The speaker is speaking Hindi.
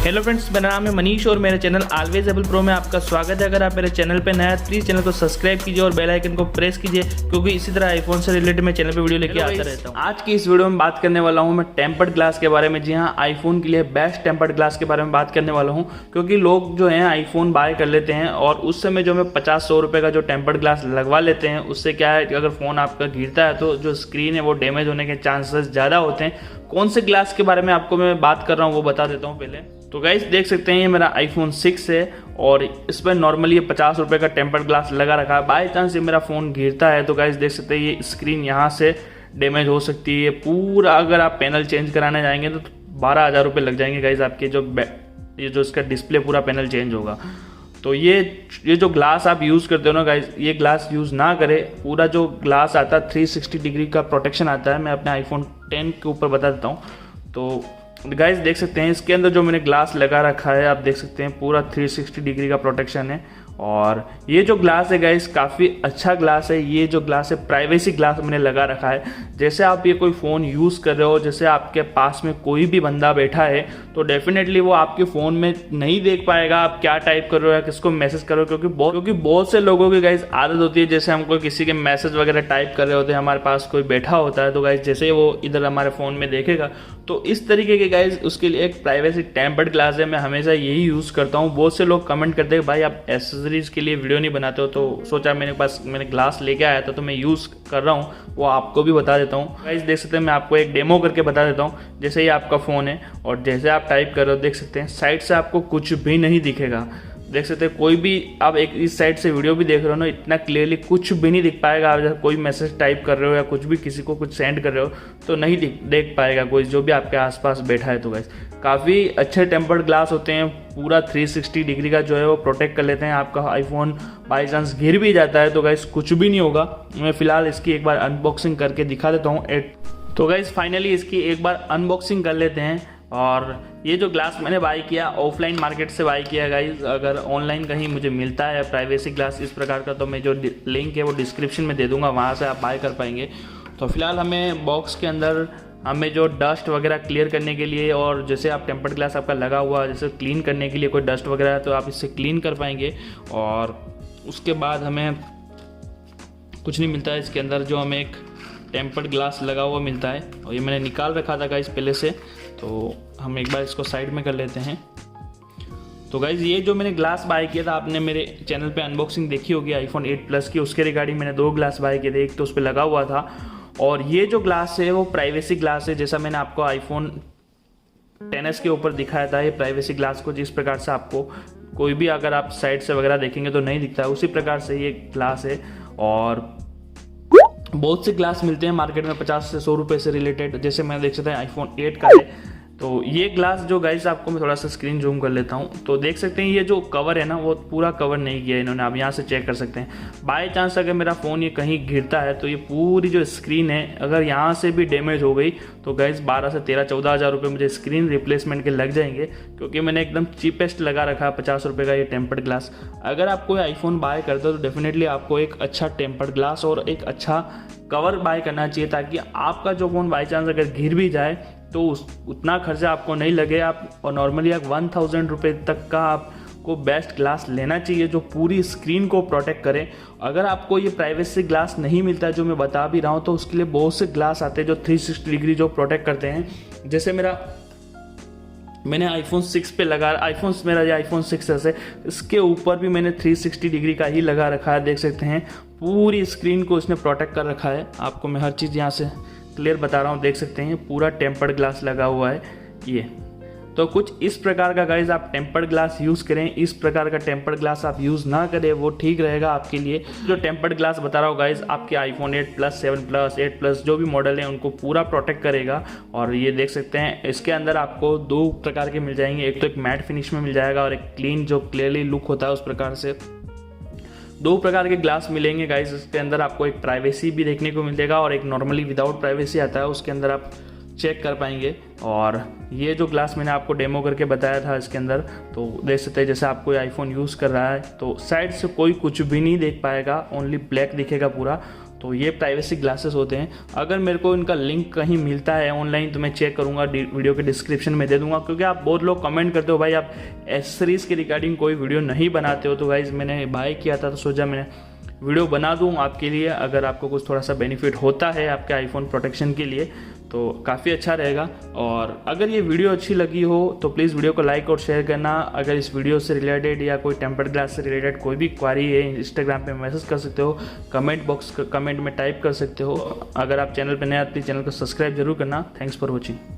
हेलो फ्रेंड्स, मेरा नाम है मनीष और मेरे चैनल ऑलवेज एबल प्रो में आपका स्वागत है। अगर आप मेरे चैनल पे नया है प्लीज़ चैनल को सब्सक्राइब कीजिए और बेल आइकन को प्रेस कीजिए, क्योंकि इसी तरह आईफोन से रिलेटेड मैं चैनल पे वीडियो लेके आता रहता हूँ। आज की इस वीडियो में बात करने वाला हूँ मैं टेम्पर्ड ग्लास के बारे में। जी हाँ, आईफोन के लिए बेस्ट टेम्पर्ड ग्लास के बारे में बात करने वाला हूँ, क्योंकि लोग जो है आईफोन बाय कर लेते हैं और उस समय जो हमें 50-100 रुपये का जो टेम्पर्ड ग्लास लगवा लेते हैं, उससे क्या है कि अगर फ़ोन आपका गिरता है तो जो स्क्रीन है वो डैमेज होने के चांसेस ज़्यादा होते हैं। कौन से ग्लास के बारे में आपको मैं बात कर रहा हूँ वो बता देता हूँ पहले। तो गाइस देख सकते हैं ये मेरा आईफोन 6 है और इस पर नॉर्मली 50 रुपये का टेम्पर्ड ग्लास लगा रखा है। बाई चांस ये मेरा फ़ोन गिरता है तो गाइस देख सकते हैं ये स्क्रीन यहाँ से डैमेज हो सकती है पूरा। अगर आप पैनल चेंज कराने जाएंगे तो 12,000 रुपये लग जाएंगे गाइस आपके। जो इसका डिस्प्ले पूरा पैनल चेंज होगा। तो ये जो ग्लास आप यूज़ करते हो ना गाइस, ये ग्लास यूज़ ना करें। पूरा जो ग्लास आता है 360 डिग्री का प्रोटेक्शन आता है। मैं अपने आईफोन 10 के ऊपर बता देता हूँ। तो गाइस देख सकते हैं इसके अंदर जो मैंने ग्लास लगा रखा है, आप देख सकते हैं पूरा 360 डिग्री का प्रोटेक्शन है। और ये जो ग्लास है गाइस काफ़ी अच्छा ग्लास है। ये जो ग्लास है प्राइवेसी ग्लास मैंने लगा रखा है। जैसे आप ये कोई फ़ोन यूज़ कर रहे हो, जैसे आपके पास में कोई भी बंदा बैठा है तो डेफिनेटली वो आपके फ़ोन में नहीं देख पाएगा आप क्या टाइप कर रहे हो या किसको मैसेज कर रहे हो, क्योंकि बहुत से लोगों की गाइस आदत होती है, जैसे हम कोई किसी के मैसेज वगैरह टाइप कर रहे होते हैं, हमारे पास कोई बैठा होता है तो गाइस जैसे वो इधर हमारे फ़ोन में देखेगा तो इस तरीके के गाइस उसके लिए एक प्राइवेसी टेम्पर्ड ग्लास है। मैं हमेशा यही यूज़ करता हूँ। बहुत से लोग कमेंट करते हैं भाई आप एसेसरीज के लिए वीडियो नहीं बनाते हो, तो सोचा मैंने ग्लास लेके आया था तो मैं यूज़ कर रहा हूँ, वो आपको भी बता देता हूँ। गाइस देख सकते हैं मैं आपको एक डेमो करके बता देता हूँ। जैसे ये आपका फ़ोन है और जैसे आप टाइप कर रहे हो देख सकते हैं साइड से आपको कुछ भी नहीं दिखेगा। देख सकते हैं कोई भी आप एक इस साइड से वीडियो भी देख रहे हो ना, इतना क्लियरली कुछ भी नहीं दिख पाएगा। आप जैसे कोई मैसेज टाइप कर रहे हो या कुछ भी किसी को कुछ सेंड कर रहे हो तो नहीं देख पाएगा कोई जो भी आपके आसपास बैठा है। तो गाइस काफ़ी अच्छे टेम्पर्ड ग्लास होते हैं। पूरा 360 डिग्री का जो है वो प्रोटेक्ट कर लेते हैं। आपका आईफोन बाई चांस गिर भी जाता है तो गाइस कुछ भी नहीं होगा। मैं फ़िलहाल इसकी एक बार अनबॉक्सिंग करके दिखा देता हूँ। तो गाइस फाइनली इसकी एक बार अनबॉक्सिंग कर लेते हैं। और ये जो ग्लास मैंने बाई किया ऑफलाइन मार्केट से बाई किया गाइस। अगर ऑनलाइन कहीं मुझे मिलता है प्राइवेसी ग्लास इस प्रकार का तो मैं जो लिंक है वो डिस्क्रिप्शन में दे दूंगा, वहाँ से आप बाय कर पाएंगे। तो फिलहाल हमें बॉक्स के अंदर हमें जो डस्ट वगैरह क्लियर करने के लिए और जैसे आप टेम्पर्ड ग्लास आपका लगा हुआ जैसे क्लीन करने के लिए कोई डस्ट वगैरह है तो आप इससे क्लीन कर पाएंगे। और उसके बाद हमें कुछ नहीं मिलता है इसके अंदर, जो हमें एक टेम्पर्ड ग्लास लगा हुआ मिलता है और ये मैंने निकाल रखा था गाइस पहले से। तो हम एक बार इसको साइड में कर लेते हैं। तो गाइस ये जो मैंने ग्लास बाय किया था, आपने मेरे चैनल पे अनबॉक्सिंग देखी होगी आईफोन 8 प्लस की, उसके रिगार्डिंग मैंने 2 ग्लास बाय किए थे। एक तो उस पर लगा हुआ था और ये जो ग्लास है वो प्राइवेसी ग्लास है। जैसा मैंने आपको आईफोन 10s के ऊपर दिखाया था ये प्राइवेसी ग्लास को, जिस प्रकार से आपको कोई भी अगर आप साइड से वगैरह देखेंगे तो नहीं दिखता है, उसी प्रकार से ये ग्लास है। और बहुत से ग्लास मिलते हैं मार्केट में 50 से 100 रुपये से रिलेटेड, जैसे मैं देख सकता है आईफोन 8 का है। तो ये ग्लास जो गाइस आपको मैं थोड़ा सा स्क्रीन जूम कर लेता हूँ तो देख सकते हैं ये जो कवर है ना वो पूरा कवर नहीं किया है इन्होंने। आप यहाँ से चेक कर सकते हैं। बाय चांस अगर मेरा फ़ोन ये कहीं गिरता है तो ये पूरी जो स्क्रीन है अगर यहाँ से भी डैमेज हो गई तो गाइस 12 से 13-14 हज़ार रुपये मुझे स्क्रीन रिप्लेसमेंट के लग जाएंगे, क्योंकि मैंने एकदम चीपेस्ट लगा रखा है 50 रुपये का ये टेम्पर्ड ग्लास। अगर आप कोई आईफोन बाय करते हो तो डेफिनेटली आपको एक अच्छा टेम्पर्ड ग्लास और एक अच्छा कवर बाय करना चाहिए, ताकि आपका जो फ़ोन बाई चांस अगर गिर भी जाए तो उतना खर्चा आपको नहीं लगे। आप और नॉर्मली आप 1000 रुपये तक का आपको बेस्ट ग्लास लेना चाहिए जो पूरी स्क्रीन को प्रोटेक्ट करे। अगर आपको ये प्राइवेसी ग्लास नहीं मिलता जो मैं बता भी रहा हूँ तो उसके लिए बहुत से ग्लास आते हैं जो 360 डिग्री जो प्रोटेक्ट करते हैं। जैसे मैंने आईफोन 6 पे लगा मेरा ये आईफोन 6s है, इसके ऊपर भी मैंने 360 डिग्री का ही लगा रखा है। देख सकते हैं पूरी स्क्रीन को इसने प्रोटेक्ट कर रखा है। आपको मैं हर चीज़ यहाँ से क्लियर बता रहा हूँ, देख सकते हैं पूरा टेम्पर्ड ग्लास लगा हुआ है ये। तो कुछ इस प्रकार का गाइज आप टेम्पर्ड ग्लास यूज़ करें। इस प्रकार का टेम्पर्ड ग्लास आप यूज़ ना करें, वो ठीक रहेगा आपके लिए। जो टेम्पर्ड ग्लास बता रहा हूँ गाइज आपके आईफोन 8 प्लस 7 प्लस 8 प्लस जो भी मॉडल है उनको पूरा प्रोटेक्ट करेगा। और ये देख सकते हैं इसके अंदर आपको 2 प्रकार के मिल जाएंगे, एक तो एक मैट फिनिश में मिल जाएगा और एक क्लीन जो क्लियरली लुक होता है उस प्रकार से 2 प्रकार के ग्लास मिलेंगे गाइस। इसके अंदर आपको एक प्राइवेसी भी देखने को मिलेगा और एक नॉर्मली विदाउट प्राइवेसी आता है, उसके अंदर आप चेक कर पाएंगे। और ये जो ग्लास मैंने आपको डेमो करके बताया था इसके अंदर, तो देख सकते हैं जैसे आप कोई आईफोन यूज़ कर रहा है तो साइड से कोई कुछ भी नहीं देख पाएगा, ओनली ब्लैक दिखेगा पूरा। तो ये प्राइवेसी ग्लासेस होते हैं। अगर मेरे को इनका लिंक कहीं मिलता है ऑनलाइन तो मैं चेक करूँगा, वीडियो के डिस्क्रिप्शन में दे दूँगा, क्योंकि आप बहुत लोग कमेंट करते हो भाई आप एक्सेसरीज के रिगार्डिंग कोई वीडियो नहीं बनाते हो। तो गाइज मैंने बाय किया था तो सोचा मैंने वीडियो बना दूँ आपके लिए, अगर आपको कुछ थोड़ा सा बेनिफिट होता है आपके आईफोन प्रोटेक्शन के लिए तो काफ़ी अच्छा रहेगा। और अगर ये वीडियो अच्छी लगी हो तो प्लीज़ वीडियो को लाइक और शेयर करना। अगर इस वीडियो से रिलेटेड या कोई टेम्पर्ड ग्लास से रिलेटेड कोई भी क्वारी है इंस्टाग्राम पे मैसेज कर सकते हो, कमेंट में टाइप कर सकते हो। अगर आप चैनल पर नए आते चैनल को सब्सक्राइब जरूर करना। Thanks for watching.